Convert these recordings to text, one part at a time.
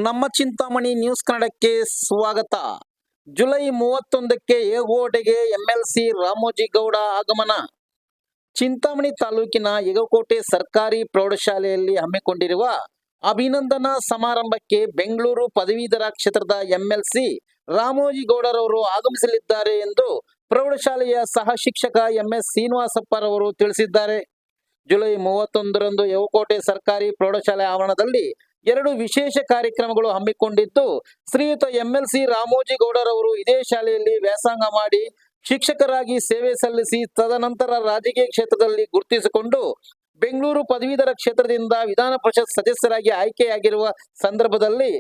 ನಮ್ಮ ಚಿಂತಾಮಣಿ ನ್ಯೂಸ್ ಕನ್ನಡಕ್ಕೆ ಸ್ವಾಗತ. ಜುಲೈ 31ಕ್ಕೆ ಯಗಕೋಟೆಗೆ ಎಂಎಲ್ಸಿ ರಾಮೋಜಿಗೌಡ ಆಗಮನ. ಚಿಂತಾಮಣಿ ತಾಲೂಕಿನ ಯಗಕೋಟೆ ಸರ್ಕಾರಿ ಪ್ರೌಢಶಾಲೆಯಲ್ಲಿ ಹಮ್ಮಿಕೊಂಡಿರುವ ಅಭಿನಂದನಾ ಸಮಾರಂಭಕ್ಕೆ ಬೆಂಗಳೂರು ಪದವೀಧರ ಕ್ಷೇತ್ರದ ಎಂಎಲ್ಸಿ ರಾಮೋಜಿಗೌಡರವರು ಆಗಮಿಸಲಿದ್ದಾರೆ ಎಂದು ಪ್ರೌಢಶಾಲೆಯ ಸಹ ಶಿಕ್ಷಕ ಎಂಎಸ್ ಶ್ರೀನಿವಾಸಪ್ಪರವರು ತಿಳಿಸಿದ್ದಾರೆ. ಜುಲೈ 31ರಂದು ಯಗಕೋಟೆ ಸರ್ಕಾರಿ ಪ್ರೌಢಶಾಲೆ ಆವರಣದಲ್ಲಿ 2 ವಿಶೇಷ ಕಾರ್ಯಕ್ರಮಗಳು ಹಮ್ಮಿಕೊಂಡಿದ್ದು, ಶ್ರೀಯುತ ಎಂಎಲ್ಸಿ ರಾಮೋಜಿಗೌಡರವರು ಇದೇ ಶಾಲೆಯಲ್ಲಿ ವ್ಯಾಸಂಗ ಮಾಡಿ ಶಿಕ್ಷಕರಾಗಿ ಸೇವೆ ಸಲ್ಲಿಸಿ ತದನಂತರ ರಾಜಕೀಯ ಕ್ಷೇತ್ರದಲ್ಲಿ ಗುರುತಿಸಿಕೊಂಡು ಬೆಂಗಳೂರು ಪದವೀಧರ ಕ್ಷೇತ್ರದಿಂದ ವಿಧಾನ ಪರಿಷತ್ ಸದಸ್ಯರಾಗಿ ಆಯ್ಕೆಯಾಗಿರುವ ಸಂದರ್ಭದಲ್ಲಿ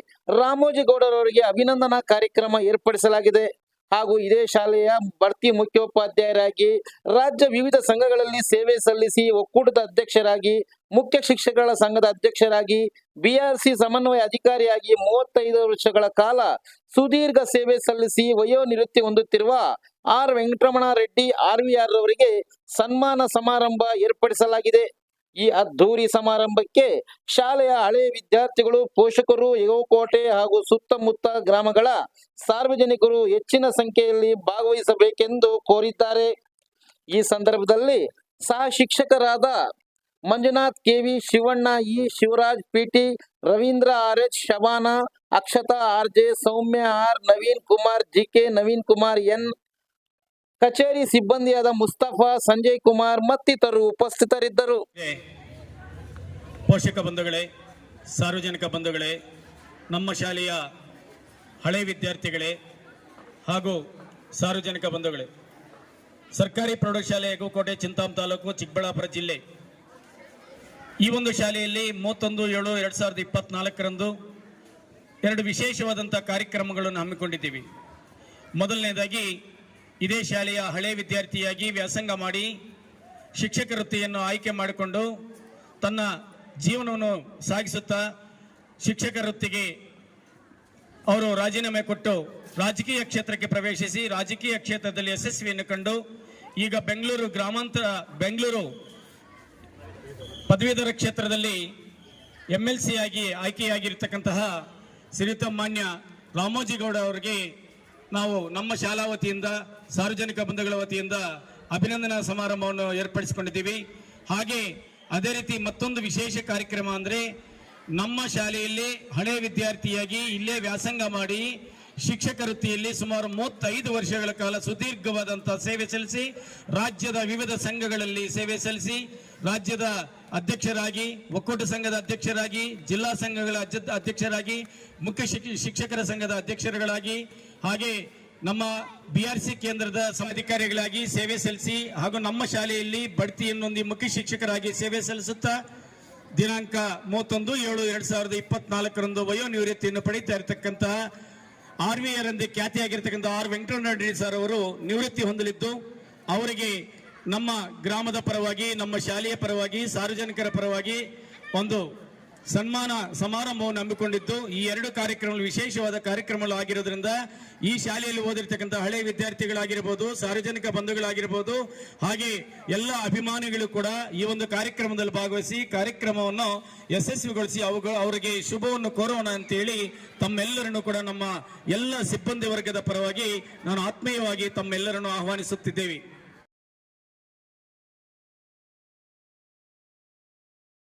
ರಾಮೋಜಿಗೌಡರವರಿಗೆ ಅಭಿನಂದನಾ ಕಾರ್ಯಕ್ರಮ ಏರ್ಪಡಿಸಲಾಗಿದೆ. ಹಾಗೂ ಇದೇ ಶಾಲೆಯ ಬಡ್ತಿ ಮುಖ್ಯೋಪಾಧ್ಯಾಯರಾಗಿ ರಾಜ್ಯ ವಿವಿಧ ಸಂಘಗಳಲ್ಲಿ ಸೇವೆ ಸಲ್ಲಿಸಿ ಒಕ್ಕೂಟದ ಅಧ್ಯಕ್ಷರಾಗಿ, ಮುಖ್ಯ ಶಿಕ್ಷಕರ ಸಂಘದ ಅಧ್ಯಕ್ಷರಾಗಿ, ಬಿಆರ್ಸಿ ಸಮನ್ವಯ ಅಧಿಕಾರಿಯಾಗಿ 35 ವರ್ಷಗಳ ಕಾಲ ಸುದೀರ್ಘ ಸೇವೆ ಸಲ್ಲಿಸಿ ವಯೋನಿವೃತ್ತಿ ಹೊಂದುತ್ತಿರುವ ಆರ್ ವೆಂಕಟರಮಣ ರೆಡ್ಡಿ ಆರ್ವಿಆರ್ ಅವರಿಗೆ ಸನ್ಮಾನ ಸಮಾರಂಭ ಏರ್ಪಡಿಸಲಾಗಿದೆ. ಈ ಅದ್ಧೂರಿ ಸಮಾರಂಭಕ್ಕೆ ಶಾಲೆಯ ಹಳೆಯ ವಿದ್ಯಾರ್ಥಿಗಳು, ಪೋಷಕರು, ಯಗಕೋಟೆ ಹಾಗೂ ಸುತ್ತಮುತ್ತ ಗ್ರಾಮಗಳ ಸಾರ್ವಜನಿಕರು ಹೆಚ್ಚಿನ ಸಂಖ್ಯೆಯಲ್ಲಿ ಭಾಗವಹಿಸಬೇಕೆಂದು ಕೋರಿದ್ದಾರೆ. ಈ ಸಂದರ್ಭದಲ್ಲಿ ಸಹ ಶಿಕ್ಷಕರಾದ Manjunath KV, Shivanna E, Shivaraj PT, Ravindra RH, Shabana, Akshata RJ, Soumya R, Naveen Kumar GK, Naveen Kumar N, ಕಚೇರಿ ಸಿಬ್ಬಂದಿಯಾದ ಮುಸ್ತಫಾ, ಸಂಜಯ್ ಕುಮಾರ್ ಮತ್ತಿತರರು ಉಪಸ್ಥಿತರಿದ್ದರು. ಪೋಷಕ ಬಂಧುಗಳೇ, ಸಾರ್ವಜನಿಕ ಬಂಧುಗಳೇ, ನಮ್ಮ ಶಾಲೆಯ ಹಳೆ ವಿದ್ಯಾರ್ಥಿಗಳೇ ಹಾಗೂ ಸಾರ್ವಜನಿಕ ಬಂಧುಗಳೇ, ಸರ್ಕಾರಿ ಪ್ರೌಢಶಾಲೆ ಯಗಕೋಟೆ, ಚಿಂತಾಮಣಿ ತಾಲೂಕು, ಚಿಕ್ಕಬಳ್ಳಾಪುರ ಜಿಲ್ಲೆ. ಈ ಒಂದು ಶಾಲೆಯಲ್ಲಿ 31/7/2024ರಂದು 2 ವಿಶೇಷವಾದಂಥ ಕಾರ್ಯಕ್ರಮಗಳನ್ನು ಹಮ್ಮಿಕೊಂಡಿದ್ದೀವಿ. ಮೊದಲನೇದಾಗಿ ಇದೇ ಶಾಲೆಯ ಹಳೆ ವಿದ್ಯಾರ್ಥಿಯಾಗಿ ವ್ಯಾಸಂಗ ಮಾಡಿ ಶಿಕ್ಷಕ ವೃತ್ತಿಯನ್ನು ಆಯ್ಕೆ ಮಾಡಿಕೊಂಡು ತನ್ನ ಜೀವನವನ್ನು ಸಾಗಿಸುತ್ತಾ ಶಿಕ್ಷಕ ವೃತ್ತಿಗೆ ಅವರು ರಾಜೀನಾಮೆ ಕೊಟ್ಟು ರಾಜಕೀಯ ಕ್ಷೇತ್ರಕ್ಕೆ ಪ್ರವೇಶಿಸಿ ರಾಜಕೀಯ ಕ್ಷೇತ್ರದಲ್ಲಿ ಯಶಸ್ವಿಯನ್ನು ಕಂಡು ಈಗ ಬೆಂಗಳೂರು ಪದವೀಧರ ಕ್ಷೇತ್ರದಲ್ಲಿ ಎಂಎಲ್ಸಿ ಆಗಿ ಆಯ್ಕೆಯಾಗಿರ್ತಕ್ಕಂತಹ ಶ್ರೀಯುತ ಮಾನ್ಯ ರಾಮೋಜಿಗೌಡ ಅವರಿಗೆ ನಾವು ನಮ್ಮ ಶಾಲಾ ವತಿಯಿಂದ, ಸಾರ್ವಜನಿಕ ಬಂಧುಗಳ ವತಿಯಿಂದ ಅಭಿನಂದನಾ ಸಮಾರಂಭವನ್ನು ಏರ್ಪಡಿಸಿಕೊಂಡಿದ್ದೀವಿ. ಹಾಗೆ ಅದೇ ರೀತಿ ಮತ್ತೊಂದು ವಿಶೇಷ ಕಾರ್ಯಕ್ರಮ ಅಂದರೆ, ನಮ್ಮ ಶಾಲೆಯಲ್ಲಿ ಹಳೆ ವಿದ್ಯಾರ್ಥಿಯಾಗಿ ಇಲ್ಲೇ ವ್ಯಾಸಂಗ ಮಾಡಿ ಶಿಕ್ಷಕ ವೃತ್ತಿಯಲ್ಲಿ ಸುಮಾರು 35 ವರ್ಷಗಳ ಕಾಲ ಸುದೀರ್ಘವಾದಂತಹ ಸೇವೆ ಸಲ್ಲಿಸಿ ರಾಜ್ಯದ ವಿವಿಧ ಸಂಘಗಳಲ್ಲಿ ಸೇವೆ ಸಲ್ಲಿಸಿ ರಾಜ್ಯದ ಅಧ್ಯಕ್ಷರಾಗಿ, ಒಕ್ಕೂಟ ಸಂಘದ ಅಧ್ಯಕ್ಷರಾಗಿ, ಜಿಲ್ಲಾ ಸಂಘಗಳ ಅಧ್ಯಕ್ಷರಾಗಿ, ಮುಖ್ಯ ಶಿಕ್ಷಕರ ಸಂಘದ ಅಧ್ಯಕ್ಷರುಗಳಾಗಿ, ಹಾಗೆ ನಮ್ಮ ಬಿಆರ್ಸಿ ಕೇಂದ್ರದ ಅಧಿಕಾರಿಗಳಾಗಿ ಸೇವೆ ಸಲ್ಲಿಸಿ ಹಾಗೂ ನಮ್ಮ ಶಾಲೆಯಲ್ಲಿ ಬಡ್ತಿಯನ್ನೊಂದಿ ಮುಖ್ಯ ಶಿಕ್ಷಕರಾಗಿ ಸೇವೆ ಸಲ್ಲಿಸುತ್ತಾ ದಿನಾಂಕ 31/7/2024ರಂದು ವಯೋನಿವೃತ್ತಿಯನ್ನು ಪಡೆಯುತ್ತಾ ಇರತಕ್ಕಂತಹ ಆರ್ವಿಆರ್ ಎಂದೇ ಖ್ಯಾತಿಯಾಗಿರ್ತಕ್ಕಂಥ ಆರ್ ವೆಂಕಟರಮಣ ರೆಡ್ಡಿ ಸರ್ ಅವರು ನಿವೃತ್ತಿ ಹೊಂದಲಿದ್ದು, ಅವರಿಗೆ ನಮ್ಮ ಗ್ರಾಮದ ಪರವಾಗಿ, ನಮ್ಮ ಶಾಲೆಯ ಪರವಾಗಿ, ಸಾರ್ವಜನಿಕರ ಪರವಾಗಿ ಒಂದು ಸನ್ಮಾನ ಸಮಾರಂಭವನ್ನು ಹಮ್ಮಿಕೊಂಡಿದ್ದು, ಈ 2 ಕಾರ್ಯಕ್ರಮಗಳು ವಿಶೇಷವಾದ ಕಾರ್ಯಕ್ರಮಗಳು ಆಗಿರೋದ್ರಿಂದ ಈ ಶಾಲೆಯಲ್ಲಿ ಓದಿರ್ತಕ್ಕಂಥ ಹಳೆ ವಿದ್ಯಾರ್ಥಿಗಳಾಗಿರ್ಬೋದು, ಸಾರ್ವಜನಿಕ ಬಂಧುಗಳಾಗಿರ್ಬೋದು, ಹಾಗೆ ಎಲ್ಲ ಅಭಿಮಾನಿಗಳು ಕೂಡ ಈ ಒಂದು ಕಾರ್ಯಕ್ರಮದಲ್ಲಿ ಭಾಗವಹಿಸಿ ಕಾರ್ಯಕ್ರಮವನ್ನು ಯಶಸ್ವಿಗೊಳಿಸಿ ಅವರಿಗೆ ಶುಭವನ್ನು ಕೋರೋಣ ಅಂತೇಳಿ ತಮ್ಮೆಲ್ಲರನ್ನು ಕೂಡ ನಮ್ಮ ಎಲ್ಲ ಸಿಬ್ಬಂದಿ ವರ್ಗದ ಪರವಾಗಿ ನಾನು ಆತ್ಮೀಯವಾಗಿ ತಮ್ಮೆಲ್ಲರನ್ನು ಆಹ್ವಾನಿಸುತ್ತಿದ್ದೇವೆ.